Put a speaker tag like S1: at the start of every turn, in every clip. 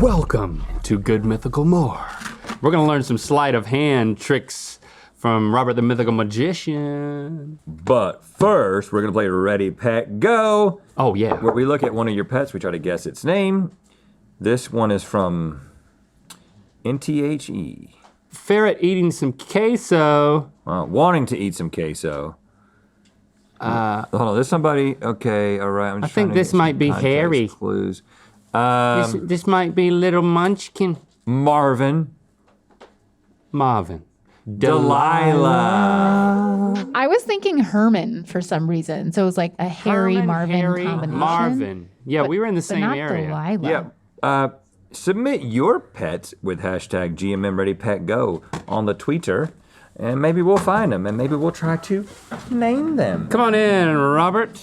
S1: Welcome to Good Mythical More. We're gonna learn some sleight of hand tricks from Robert the Mythical Magician.
S2: But first, we're gonna play Ready, Pet, Go.
S1: Oh yeah.
S2: Where we look at one of your pets, we try to guess its name. This one is from NTHE.
S1: Ferret eating some queso.
S2: Wanting to eat some queso. Hold on, there's somebody, okay, all right.
S1: I think this might be Harry.
S2: Clues.
S1: This might be Little Munchkin.
S2: Marvin.
S1: Delilah.
S3: I was thinking Herman for some reason, so it was like a Harry-Marvin combination.
S1: Marvin. Yeah, we were in the same
S3: not
S1: area.
S3: Delilah.
S2: Yeah. Submit your pets with hashtag GMM Ready Pet Go on the Twitter, and maybe we'll find them, and maybe we'll try to name them.
S1: Come on in, Robert.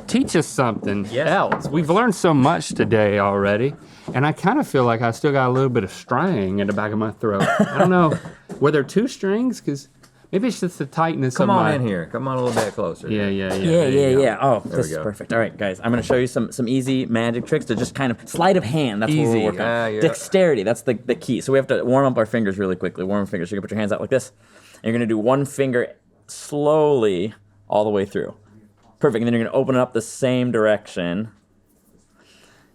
S1: Teach us something else. We've learned so much today already, and I kind of feel like I still got a little bit of string in the back of my throat. I don't know, were there two strings? Because maybe it's just the tightness
S2: Come
S1: of
S2: on
S1: my...
S2: in here. Come on a little bit closer.
S4: Yeah. Oh, this is
S2: go.
S4: perfect. All right, guys, I'm gonna show you some easy magic tricks to just kind of sleight of hand. That's what we're working on.
S2: Yeah.
S4: Dexterity, that's the key. So we have to warm up our fingers really quickly. Warm our fingers. So you can put your hands out like this. And you're gonna do one finger slowly all the way through. Perfect. And then you're gonna open it up the same direction.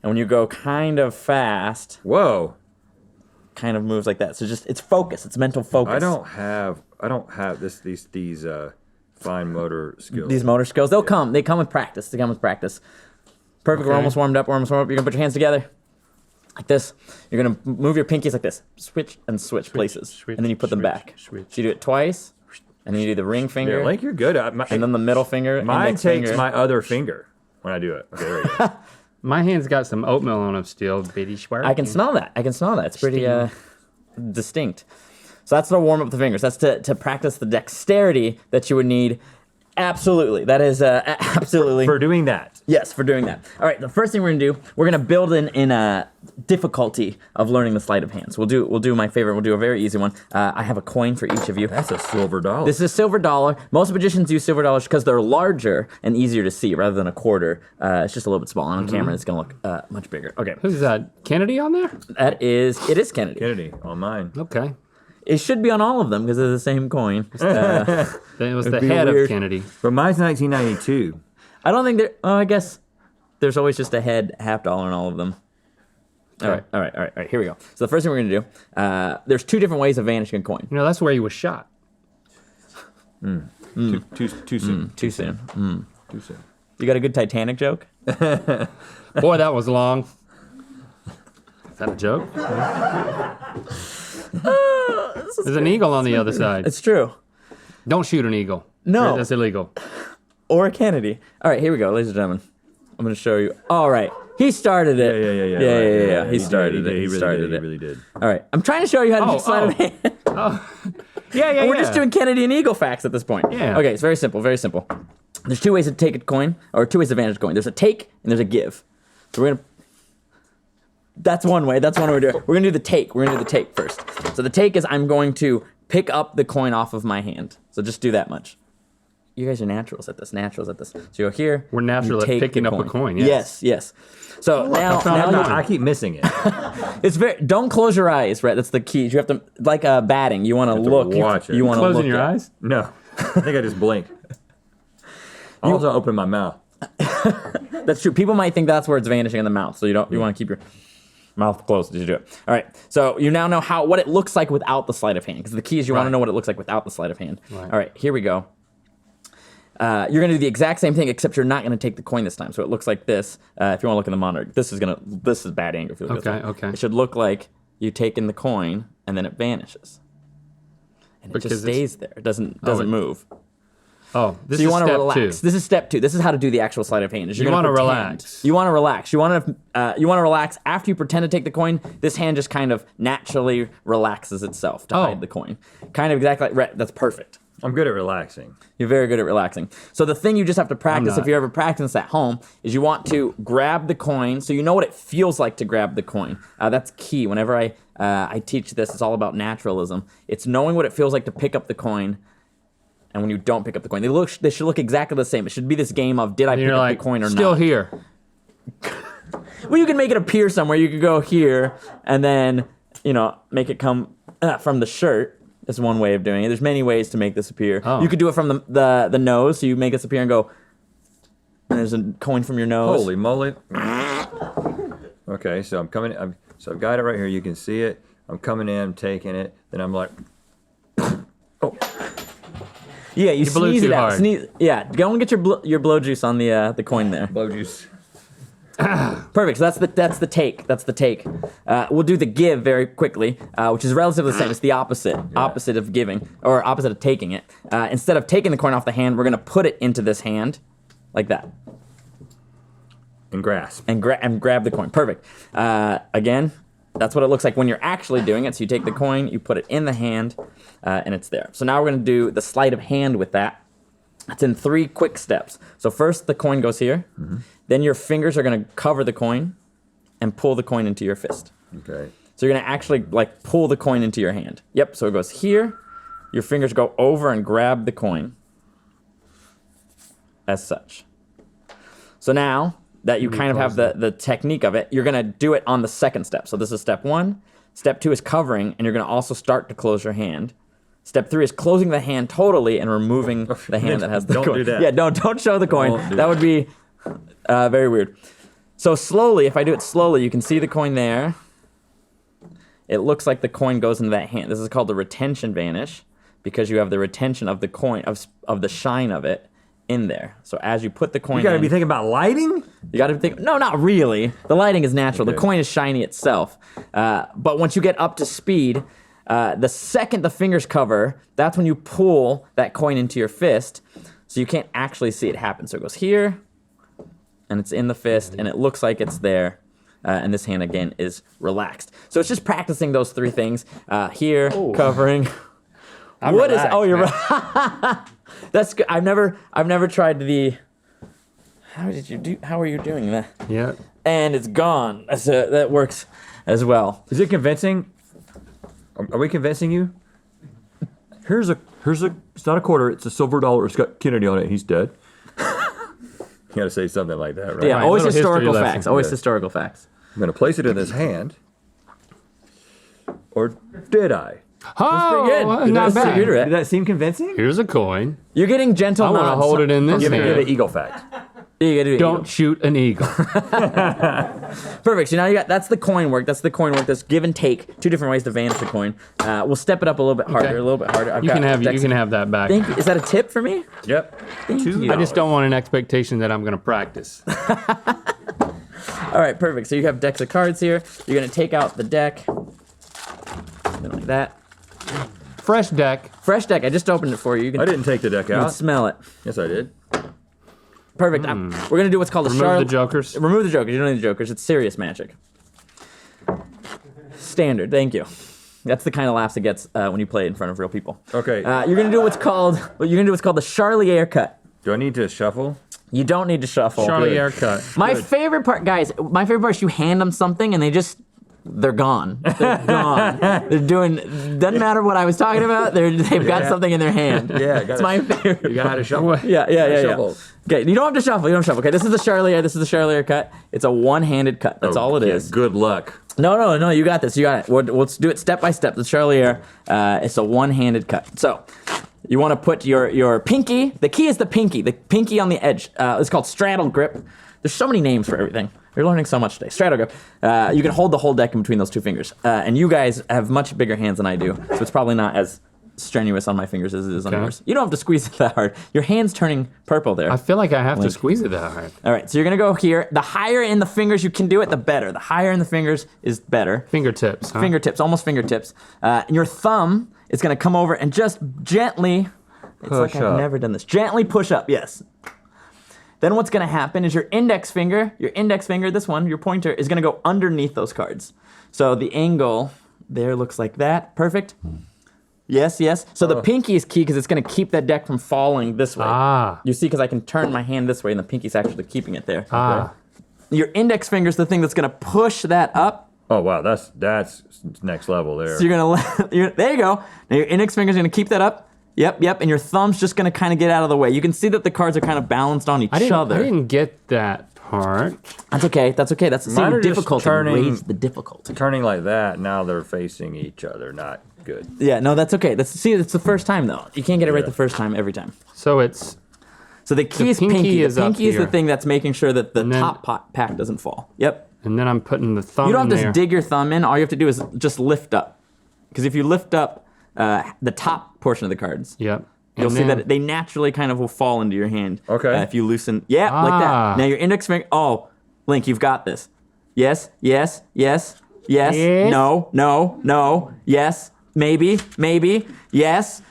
S4: And when you go kind of fast,
S2: Whoa.
S4: kind of moves like that. So just it's focus. It's mental focus.
S2: I don't have these fine motor skills.
S4: These motor skills, they'll come. They come with practice. Perfect.
S1: Okay.
S4: We're almost warmed up. You're gonna put your hands together like this. You're gonna move your pinkies like this. Switch and switch places, and then you put them back. So you do it twice, and then you do the ring finger,
S2: Yeah, like you're good.
S4: and then the middle finger.
S2: Mine
S4: index
S2: takes
S4: finger.
S2: my other finger when I do it. Okay, there you go.
S1: My hand's got some oatmeal on them still, bitty schwark.
S4: I can smell that. It's pretty distinct. So that's to warm up the fingers. That's to practice the dexterity that you would need. Absolutely. That is absolutely.
S2: For doing that.
S4: Yes, for doing that. All right, the first thing we're gonna do, we're gonna build in a difficulty of learning the sleight of hand. So we'll do my favorite. We'll do a very easy one. I have a coin for each of you.
S2: That's a silver dollar.
S4: This is a silver dollar. Most magicians use silver dollars because they're larger and easier to see rather than a quarter. It's just a little bit small. On camera, it's gonna look much bigger. Okay.
S1: Who's that? Kennedy on there?
S4: It is Kennedy.
S2: Kennedy on mine.
S1: Okay.
S4: It should be on all of them because they're the same coin.
S1: It was the
S2: be
S1: head
S2: weird.
S1: of Kennedy.
S2: But mine's 1992.
S4: I don't think there. Oh, I guess there's always just a head half dollar in all of them. All right. Here we go. So the first thing we're gonna do, there's two different ways of vanishing a coin.
S1: You know, that's where he was shot.
S2: Too soon.
S4: Too soon.
S2: Too soon.
S4: You got a good Titanic joke?
S1: Boy, that was long. Is that a joke? There's an eagle on the other side.
S4: It's true.
S1: Don't shoot an eagle.
S4: No.
S1: That's illegal.
S4: Or a Kennedy. All right, here we go, ladies and gentlemen. I'm gonna show you. All right, he started it.
S2: Yeah.
S4: He started it.
S2: He really did.
S4: All right, I'm trying to show you how to do sleight of hand.
S1: Yeah.
S4: We're just doing Kennedy and eagle facts at this point.
S1: Yeah.
S4: Okay, it's very simple. There's two ways to take a coin, or two ways to vantage a coin. There's a take and there's a give. So we're gonna. That's one way. That's one way to do it. We're gonna do the take. We're gonna do the take first. So the take is I'm going to pick up the coin off of my hand. So just do that much. You guys are naturals at this. So you're here.
S1: We're natural
S4: you
S1: at
S4: take
S1: picking
S4: the
S1: up a
S4: coin.
S1: coin, yes.
S4: Yes. So now
S2: I keep missing it.
S4: it's very. Don't close your eyes, right? That's the key. You have to like batting. You want to look.
S2: watch it.
S4: You want to look.
S1: Closing your
S4: at-
S1: eyes?
S2: No, I think I just blinked. I also opened my mouth.
S4: That's true. People might think that's where it's vanishing in the mouth. So you want to keep your mouth closed as you do it. All right. So you now know what it looks like without the sleight of hand. Because the key is you want to know what it looks like without the sleight of hand.
S1: Right.
S4: All right. Here we go. You're going to do the exact same thing, except you're not going to take the coin this time. So it looks like this. If you want to look in the monitor, this is bad angle. If you look at this.
S1: Okay.
S4: It should look like you take in the coin and then it vanishes, and it just stays there. It doesn't move.
S1: Oh, this
S4: So you
S1: is
S4: want to
S1: step
S4: relax.
S1: 2.
S4: This is step 2. This is how to do the actual sleight of hand.
S1: You want to relax.
S4: You want to relax. You want to relax after you pretend to take the coin. This hand just kind of naturally relaxes itself to hide the coin. Kind of exactly like that's perfect.
S2: I'm good at relaxing.
S4: You're very good at relaxing. So the thing you just have to practice,
S1: not.
S4: if you ever practice at home, is you want to grab the coin so you know what it feels like to grab the coin. That's key. Whenever I teach this, it's all about naturalism. It's knowing what it feels like to pick up the coin. And when you don't pick up the coin, they should look exactly the same. It should be this game of did I pick up the coin or
S1: still
S4: not?
S1: here.
S4: Well, you can make it appear somewhere. You could go here and then, make it come from the shirt. That's one way of doing it. There's many ways to make this appear.
S1: Oh.
S4: You could do it from the nose. So you make this appear and go, and there's a coin from your nose.
S2: Holy moly. Okay, so I'm coming. So I've got it right here. You can see it. I'm coming in, taking it. Then I'm like, oh.
S4: Yeah, you
S1: blew
S4: sneeze
S1: too
S4: it out.
S1: hard.
S4: Yeah, go and get your blow juice on the coin there.
S2: Blow juice.
S4: Perfect. So that's the take. That's the take. We'll do the give very quickly, which is relatively the same. It's the opposite of giving, or opposite of taking it. Instead of taking the coin off the hand, we're gonna put it into this hand, like that,
S2: And grasp.
S4: and grab the coin. Perfect. Again, that's what it looks like when you're actually doing it. So you take the coin, you put it in the hand, and it's there. So now we're gonna do the sleight of hand with that. It's in 3 quick steps. So first the coin goes here. Mm-hmm. Then your fingers are gonna cover the coin and pull the coin into your fist.
S2: Okay.
S4: So you're gonna actually like pull the coin into your hand. Yep, so it goes here. Your fingers go over and grab the coin as such. So now that you kind of have the technique of it, you're gonna do it on the second step. So this is step 1. Step 2 is covering, and you're gonna also start to close your hand. Step 3 is closing the hand totally and removing the hand that has the coin.
S2: Don't do that.
S4: Yeah, don't show the coin.
S2: Don't do
S4: That would be very weird. So slowly, if I do it slowly, you can see the coin there. It looks like the coin goes into that hand. This is called the retention vanish because you have the retention of the coin, of the shine of it in there. So as you put the coin
S2: You gotta
S4: in,
S2: be thinking about lighting?
S4: you got to think, no, not really. The lighting is natural.
S2: Okay.
S4: The coin is shiny itself. But once you get up to speed, the second the fingers cover, that's when you pull that coin into your fist. So you can't actually see it happen. So it goes here, and it's in the fist, and it looks like it's there. And this hand, again, is relaxed. So it's just practicing those 3 things. Here, covering. What is?
S1: relaxed,
S4: Oh, you're
S1: man.
S4: right. That's good. I've never tried the. How are you doing that?
S1: Yeah.
S4: And it's gone. That works as well.
S2: Is it convincing? Are we convincing you? Here's a, it's not a quarter, it's a silver dollar. It's got Kennedy on it. He's dead. You gotta say something like that, right?
S4: Yeah,
S1: Right,
S4: always
S1: little history
S4: historical
S1: lesson.
S4: facts. Always
S2: Yeah.
S4: historical facts.
S2: I'm gonna place it in this hand. Or did I?
S1: Oh,
S4: pretty good.
S1: well,
S4: Did
S1: not
S4: that seem
S1: bad.
S4: good, right?
S2: Did that seem convincing?
S1: Here's a coin.
S4: You're getting gentle
S1: I want to
S4: nods.
S1: hold it in this
S2: Give me
S1: hand.
S2: the eagle fact.
S4: You gotta do it.
S1: Don't shoot an eagle.
S4: Perfect. So now that's the coin work. That's give and take. 2 different ways to vanish the coin. We'll step it up a little bit harder.
S1: Okay.
S4: A little bit harder. I've
S1: You
S4: got
S1: can have
S4: Dex-
S1: that back.
S4: Thank you. Is that a tip for me?
S2: Yep.
S4: you.
S1: I just don't want an expectation that I'm going to practice.
S4: All right, perfect. So you have decks of cards here. You're gonna take out the deck. Something like that.
S1: Fresh deck.
S4: Fresh deck. I just opened it for you. You can,
S2: I didn't take the deck
S4: you can
S2: out.
S4: smell it.
S2: Yes, I did.
S4: Perfect. We're gonna do what's called a
S1: Remove
S4: Charlotte.
S1: the jokers.
S4: Remove the jokers. You don't need the jokers. It's serious magic. Standard. Thank you. That's the kind of laughs it gets when you play it in front of real people.
S2: Okay.
S4: You're gonna do what's called the Charlier cut.
S2: Do I need to shuffle?
S4: You don't need to shuffle.
S1: Charlie haircut.
S4: My favorite part, guys. My favorite part is you hand them something and they're gone. They're gone. They're doing. Doesn't matter what I was talking about. They've got something in their hand.
S2: Yeah,
S4: It's my favorite.
S2: You gotta shuffle.
S4: Yeah.
S2: Shuffle.
S4: Okay, you don't have to shuffle. Okay, this is the Charlier. This is the Charlier cut. It's a one-handed cut. That's all it
S2: Yeah,
S4: is.
S2: Good luck.
S4: No, you got this. You got it. Let's do it step by step. The Charlier, it's a one-handed cut. So, you want to put your pinky. The key is the pinky. The pinky on the edge. It's called straddle grip. There's so many names for everything. You're learning so much today. Straddle grip. You can hold the whole deck in between those 2 fingers. And you guys have much bigger hands than I do, so it's probably not as strenuous on my fingers as it is on
S1: Okay.
S4: yours. You don't have to squeeze it that hard. Your hand's turning purple there.
S1: I feel like I have to squeeze it that hard.
S4: All right, so you're gonna go here. The higher in the fingers you can do it, the better. The higher in the fingers is better.
S1: Fingertips. Huh?
S4: Fingertips, almost fingertips. And your thumb is gonna come over and just gently, it's like
S2: Push
S4: I've
S2: up.
S4: never done this. Gently push up, yes. Then what's gonna happen is your index finger, this one, your pointer, is gonna go underneath those cards. So the angle there looks like that. Perfect. Yes. So the pinky is key because it's gonna keep that deck from falling this way.
S1: Ah.
S4: You see, because I can turn my hand this way and the pinky's actually keeping it there.
S1: Ah.
S4: Your index finger is the thing that's gonna push that up.
S2: Oh wow, that's next level there.
S4: So you're gonna there you go. Now your index finger's gonna keep that up. Yep. And your thumb's just gonna kind of get out of the way. You can see that the cards are kind of balanced on each other.
S1: I didn't get that heart.
S4: That's okay. That's okay. That's
S2: Mine are just
S4: difficult.
S2: turning-
S4: Raise the difficulty.
S2: Turning like that, now they're facing each other. Not good.
S4: Yeah, no, that's okay. It's the first time though. You can't get it right
S2: Yeah.
S4: the first time every time.
S1: So it's
S4: So the key
S1: The
S4: is
S1: pinky
S4: pinky.
S1: is
S4: The
S1: up
S4: pinky is the
S1: here.
S4: thing that's making sure that the
S1: And then-
S4: top pack doesn't fall. Yep.
S1: and then I'm putting the thumb
S4: You don't
S1: in
S4: have to
S1: there.
S4: dig your thumb in. All you have to do is just lift up. Because if you lift up the top portion of the cards,
S1: Yep.
S4: you'll
S1: And
S4: see
S1: then-
S4: that they naturally kind of will fall into your hand.
S2: Okay.
S4: If you loosen, like
S1: Ah.
S4: that. Now your index finger. Oh, Link, you've got this. Yes, yes, yes, yes.
S1: Yes.
S4: No, no, no. Yes, maybe, maybe. Yes.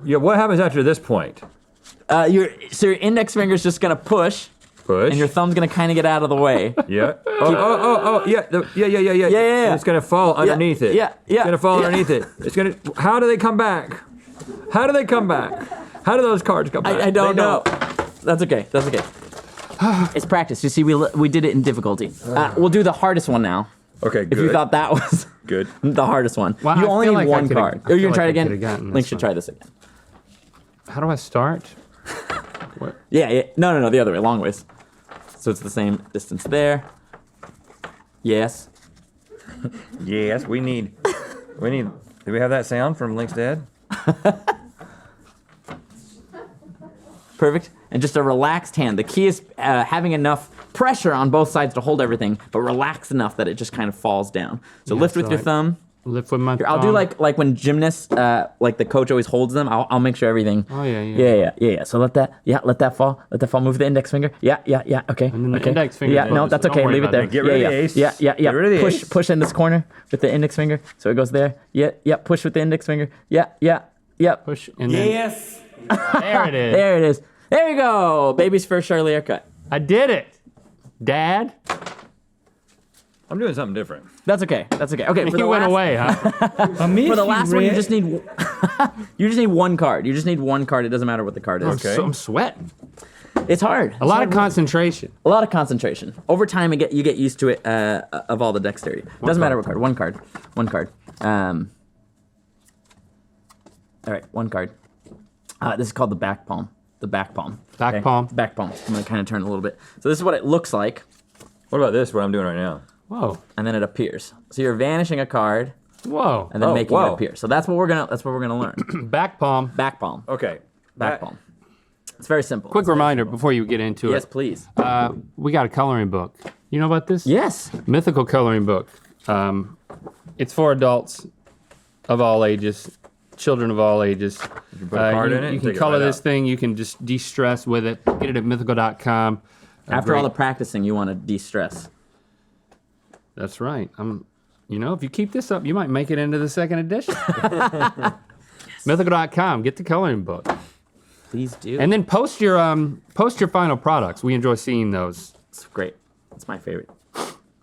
S2: Yeah. What happens after this point?
S4: Your index finger's just gonna push,
S2: Push.
S4: and your thumb's gonna kind of get out of the way.
S2: Yeah. Oh, yeah. Yeah.
S4: yeah.
S2: It's gonna fall underneath it.
S4: yeah,
S2: It's gonna fall
S4: yeah.
S2: underneath it. It's gonna. How do they come back? How do they come back? How do those cards come back?
S4: I don't
S2: They
S4: know. That's okay. That's okay. It's practice. You see, we did it in difficulty. We'll do the hardest one now.
S2: Okay. Good.
S4: If you thought that was
S2: Good.
S4: the hardest one,
S1: Well,
S4: you
S1: I
S4: only
S1: feel
S4: need
S1: like I
S4: one
S1: could've-
S4: card.
S1: I
S4: Are you
S1: feel
S4: gonna try
S1: like
S4: it
S1: I could've
S4: again?
S1: gotten
S4: Link
S1: this
S4: should
S1: one.
S4: try this again.
S1: How do I start?
S4: Yeah. No, the other way, long ways. So it's the same distance there. Yes.
S2: Yes. We need. Do we have that sound from Link's dad?
S4: Perfect. And just a relaxed hand. The key is having enough pressure on both sides to hold everything, but relaxed enough that it just kind of falls down. So
S1: Yeah,
S4: lift with
S1: so
S4: your
S1: I-
S4: thumb.
S1: Lift with my
S4: Here, I'll do like when gymnasts, like the coach always holds them. I'll make sure everything.
S1: Oh, yeah.
S4: Yeah. So let that fall. Let that fall. Move the index finger. Yeah. Okay.
S1: And then the
S4: okay.
S1: index finger
S4: Yeah.
S1: is
S4: No,
S1: closed.
S4: that's
S1: Don't
S4: okay.
S1: worry
S4: Leave it
S1: about
S4: there.
S1: that.
S2: Get rid
S4: yeah,
S2: of the ace.
S4: Yeah.
S2: Get rid of the ace.
S4: Push in this corner with the index finger. So it goes there. Yeah. Push with the index finger. Yeah.
S1: Push and then
S5: Yes.
S1: there it is.
S4: There it is. There you go. Baby's first Charlie haircut.
S1: I did it, Dad.
S2: I'm doing something different.
S4: That's okay. Okay. For
S1: He
S4: the
S1: went
S4: last,
S1: away, huh?
S4: For the last one, you just need one card. You just need one card. It doesn't matter what the card is.
S2: Okay.
S1: So I'm sweating.
S4: It's hard.
S1: A lot of concentration.
S4: A lot of concentration. Over time, you get used to it of all the dexterity. Doesn't matter what card. One card. All right, one card. This is called the back palm.
S1: Back palm.
S4: Back palm. I'm gonna kind of turn it a little bit. So this is what it looks like,
S2: What about this? What I'm doing right now?
S1: Whoa.
S4: and then it appears. So you're vanishing a card
S1: Whoa.
S4: and then
S2: Oh,
S4: making it
S2: whoa.
S4: appear. So that's what we're gonna learn.
S1: Back palm.
S4: Back palm.
S2: Okay.
S4: Back palm. It's very simple.
S1: Quick reminder before you get into
S4: Yes,
S1: it.
S4: please.
S1: We got a coloring book. You know about this?
S4: Yes.
S1: Mythical coloring book. It's for adults of all ages, children of all ages.
S2: You put a card in it
S1: You
S2: and
S1: can
S2: take it
S1: color
S2: right
S1: this
S2: out.
S1: thing. You can just de-stress with it. Get it at mythical.com.
S4: After all the practicing, you want to de-stress.
S1: That's right. If you keep this up, you might make it into the second edition. Mythical.com. Get the coloring book,
S4: Please do.
S1: and then post your final products. We enjoy seeing those.
S4: It's great. It's my favorite.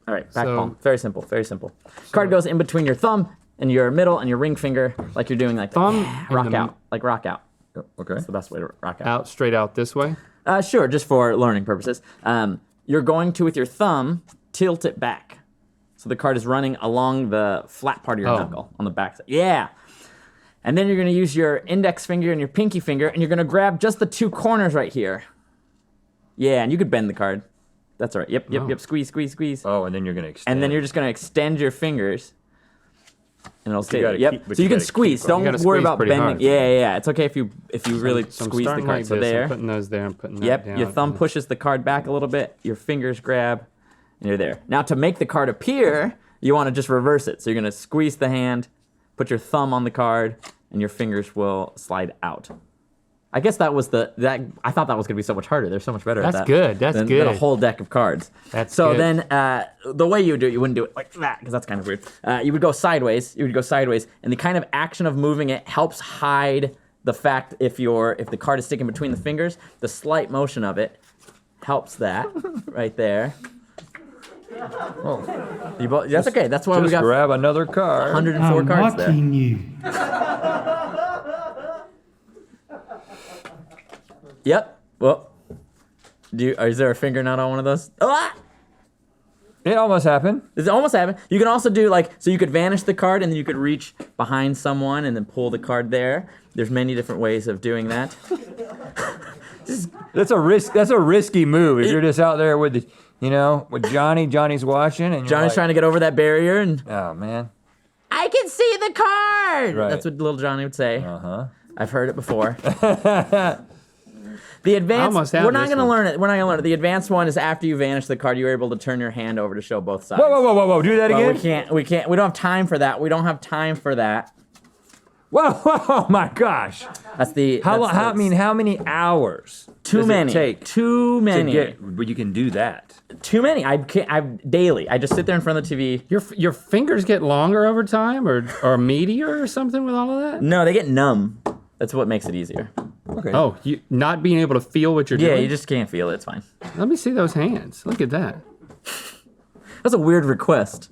S4: All right, back
S1: So-
S4: palm. Very simple. Very simple. Card goes in between your thumb and your middle and your ring finger, like you're doing like that.
S1: Thumb
S4: rock
S1: and the-
S4: out, like rock out.
S2: Okay.
S4: That's the best way to rock out.
S1: Out straight out this way.
S4: Sure, just for learning purposes. You're going to with your thumb tilt it back, so the card is running along the flat part of your
S1: Oh.
S4: knuckle on the back side. Yeah. And then you're going to use your index finger and your pinky finger, and you're going to grab just the two corners right here. Yeah, and you could bend the card. That's all right. Yep.
S1: Oh.
S4: Squeeze.
S2: Oh, and then you're gonna extend.
S4: And then you're just going to extend your fingers, and it'll stay there.
S2: gotta
S4: Yep.
S2: keep- but
S4: So you
S2: you
S4: can
S2: gotta
S4: squeeze.
S2: keep on.
S1: You
S4: Don't
S1: gotta
S4: worry
S1: squeeze
S4: about
S1: pretty
S4: bending.
S1: hard.
S4: Yeah. It's okay if you really
S1: So I'm
S4: squeeze the
S1: starting
S4: card.
S1: like
S4: So
S1: this.
S4: there.
S1: I'm putting those there. I'm putting that
S4: Yep,
S1: down.
S4: your thumb pushes the card back a little bit, your fingers grab, and you're there. Now to make the card appear, you want to just reverse it. So you're going to squeeze the hand, put your thumb on the card, and your fingers will slide out. I guess I thought that was going to be so much harder. They're so much better at
S1: That's
S4: that.
S1: good, that's
S4: than
S1: good.
S4: a whole deck of cards.
S1: That's
S4: so
S1: good.
S4: then the way you would do it, you wouldn't do it like that because that's kind of weird. You would go sideways. And the kind of action of moving it helps hide the fact if the card is sticking between the fingers, the slight motion of it helps that right there. That's okay. That's why we
S2: just
S4: got
S2: grab another card.
S4: 104
S5: I'm
S4: cards there.
S5: watching you.
S4: Yep. Well, is there a finger not on one of those? Ah!
S2: It almost happened.
S4: It almost happened. You can also do so you could vanish the card and then you could reach behind someone and then pull the card there. There's many different ways of doing that.
S2: That's a risk. That's a risky move. If you're just out there with the, with Johnny. Johnny's watching, and
S4: Johnny's trying to get over that barrier, and
S2: Oh man.
S4: I can see the card.
S2: Right.
S4: That's what little Johnny would say.
S2: Uh-huh.
S4: I've heard it before. The advanced.
S1: almost have
S4: We're not
S1: this
S4: gonna
S1: one.
S4: learn it. We're not gonna learn it. The advanced one is after you vanish the card, you're able to turn your hand over to show both sides.
S2: Whoa! Do that
S4: Well,
S2: again.
S4: we can't. We don't have time for that. We don't have time for that.
S2: Whoa! Oh my gosh!
S4: That's the.
S2: How
S4: that's
S2: long? How many hours?
S4: Too
S2: does
S4: many.
S2: It take
S4: Too many.
S2: to get? But you can do that.
S4: Too many. I can't. I daily. I just sit there in front of the TV.
S1: Your fingers get longer over time, or meatier, or something with all of that.
S4: No, they get numb. That's what makes it easier.
S2: Okay.
S1: Oh, you not being able to feel what you're
S4: Yeah,
S1: doing.
S4: you just can't feel it. It's fine.
S1: Let me see those hands. Look at that.
S4: That's a weird request.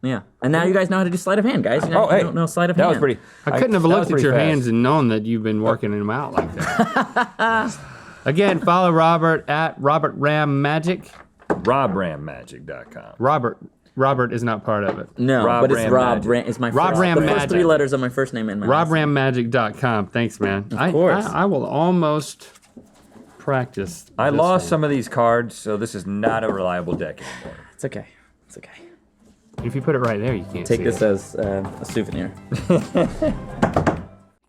S4: Yeah, and now you guys know how to do sleight of hand, guys. You know,
S2: Oh, hey.
S4: you don't know sleight of
S2: That
S4: hand.
S2: was pretty.
S1: I couldn't have looked at your
S2: fast.
S1: hands and known that you've been working them out like that. Again, follow Robert at Robert Ram Magic.
S2: RobRamMagic.com.
S1: Robert is not part of it.
S4: No,
S2: Rob
S4: but it's
S2: Ram
S4: Rob.
S2: Magic.
S4: Ram, it's my
S1: Rob
S4: first,
S1: Ram
S4: the first
S1: Magic.
S4: 3 letters of my first name and my last name.
S1: RobRamMagic.com. Thanks, man. Of
S4: course.
S1: I will almost practice.
S2: I
S1: this
S2: lost
S1: one.
S2: some of these cards, so this is not a reliable deck anymore.
S4: It's okay. It's okay.
S1: If you put it right there, you can't
S4: Take
S1: see
S4: this
S1: it.
S4: as a souvenir.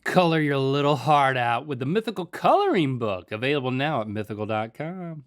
S1: Color your little heart out with the Mythical Coloring Book, available now at mythical.com.